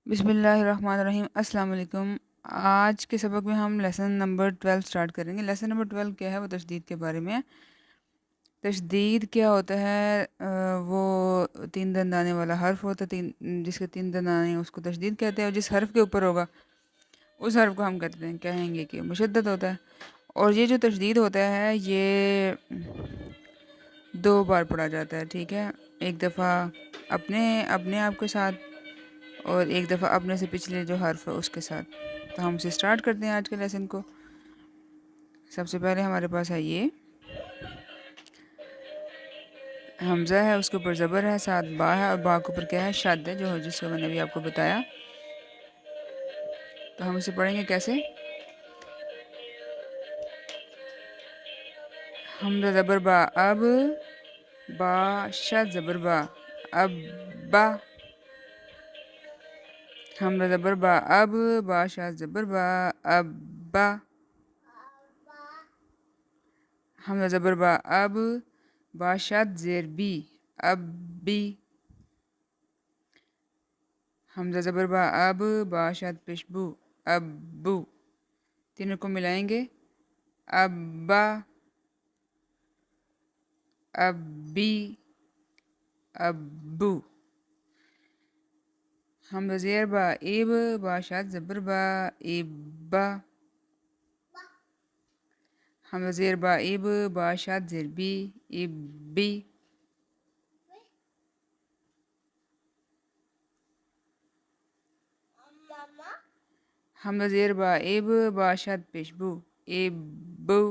بسم اللہ الرحمن الرحیم۔ السلام علیکم۔ آج کے سبق میں ہم لیسن نمبر 12 سٹارٹ کریں گے۔ لیسن نمبر 12 کیا ہے؟ وہ تشدید کے بارے میں ہے۔ تشدید کیا ہوتا ہے؟ وہ تین دندانے والا حرف ہوتا ہے، جس کے تین دندانے ہیں اس کو تشدید کہتے ہیں، اور جس حرف کے اوپر ہوگا اس حرف کو ہم کہیں گے کہ مشدد ہوتا ہے۔ اور یہ جو تشدید ہوتا ہے یہ 2 بار پڑھا جاتا ہے، ٹھیک ہے؟ ایک دفعہ اپنے آپ کے ساتھ، اور ایک دفعہ اپنے سے پچھلے جو حرف ہے اس کے ساتھ۔ تو ہم اسے سٹارٹ کرتے ہیں آج کے لیسن کو۔ سب سے پہلے ہمارے پاس ہے یہ حمزہ ہے، اس کے اوپر زبر ہے، ساتھ با ہے، اور با کے اوپر کیا ہے؟ شد ہے، جس کو میں نے ابھی آپ کو بتایا۔ تو ہم اسے پڑھیں گے کیسے؟ حمزہ زبر با، اب، با شد زبر با، اب با۔ حمزہ زبر با اب، با شد زبر با، اب با۔ حمزہ زبر با اب، با شد زیر بی، اب بی۔ حمزہ زبر با اب، با شد پیش بو، اب بو۔ تینوں کو ملائیں گے، اب با، اب بی، اب بو۔ حمزہ زیر با ایب، با شد زبر با، ایب با۔ حمزہ زیر با ایب، با شد زیر بی، ایب بی۔ حمزہ زیر با ایب، با شد پیش بو، ایب بو۔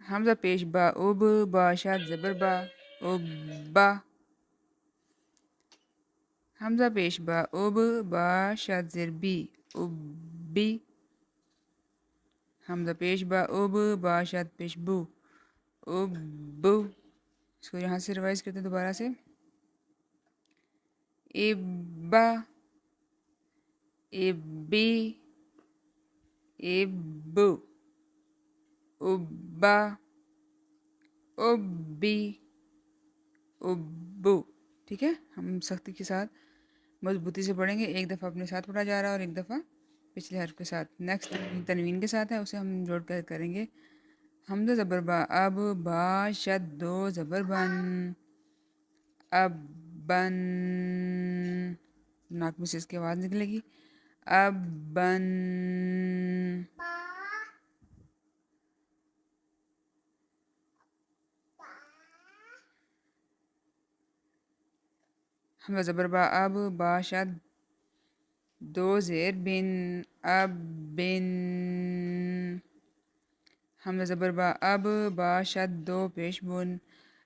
حمزہ پیش با اوب، با شد زبر با، اوب با۔ حمزہ پیش با اوب، با شد زیر بی، اوب بی۔ حمزہ پیش با اوب، با شد پیش بو، اوب بو۔ اس کو یہاں سے ریوائز کرتے ہیں دوبارہ سے۔ ایب با، ایب بی، ایب بو، اوب با، اوب بی، اوب بو۔ ٹھیک ہے؟ ہم سختی کے ساتھ مضبوطی سے پڑھیں گے۔ ایک دفعہ اپنے ساتھ پڑھا جا رہا ہے اور ایک دفعہ پچھلے حرف کے ساتھ۔ نیکسٹ تنوین کے ساتھ ہے، اسے ہم جوڑ کر کریں گے۔ حمزہ زبر با اب، با شد دو زبر بن، اب بن۔ ناک میں سے اس کی آواز نکلے گی، اب بن۔ حمزہ زبر با اب، با شد دو زیر بن، اب بن۔ حمزہ زبر با اب، با شد دو پیش بن،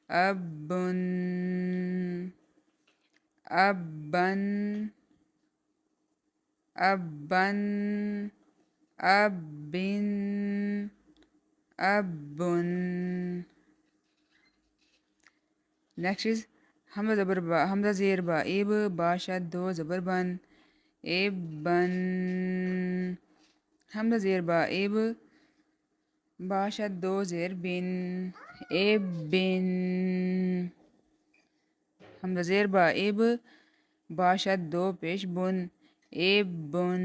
اب بن، اب بن، اب بن، اب بن، اب بن۔ نیکسٹ از حمزہ زیر با ایب، با شد دو زبر بن، ایب بن۔ حمزہ زیر با ایب، با شد دو زیر بن، ایب بن۔ حمزہ زیر با ایب، با شد دو پیش بن، ایب بن۔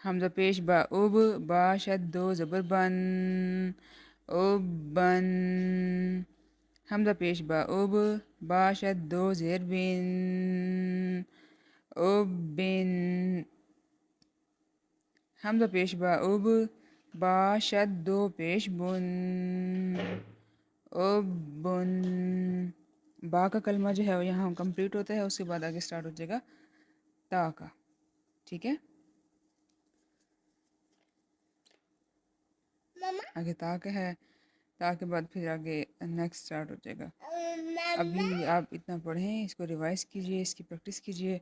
حمزہ پیش با اوب، با شد دو زبر بن، اوب بن۔ حمزہ پیش با اوب، با شد دو زیر بن، اوب بن۔ حمزہ پیش با اوب، با شد دو پیش بن، اوب بن۔ با کا کلمہ جو ہے وہ یہاں کمپلیٹ ہوتا ہے، اس کے بعد آگے سٹارٹ ہو جائے گا تا کا۔ ٹھیک ہے؟ آگے تا کا ہے، تا کے بعد پھر آگے نیکسٹ سٹارٹ ہو جائے گا۔ ابھی آپ اتنا پڑھیں، اس کو ریوائز کیجئے، اس کی پریکٹس کیجئے۔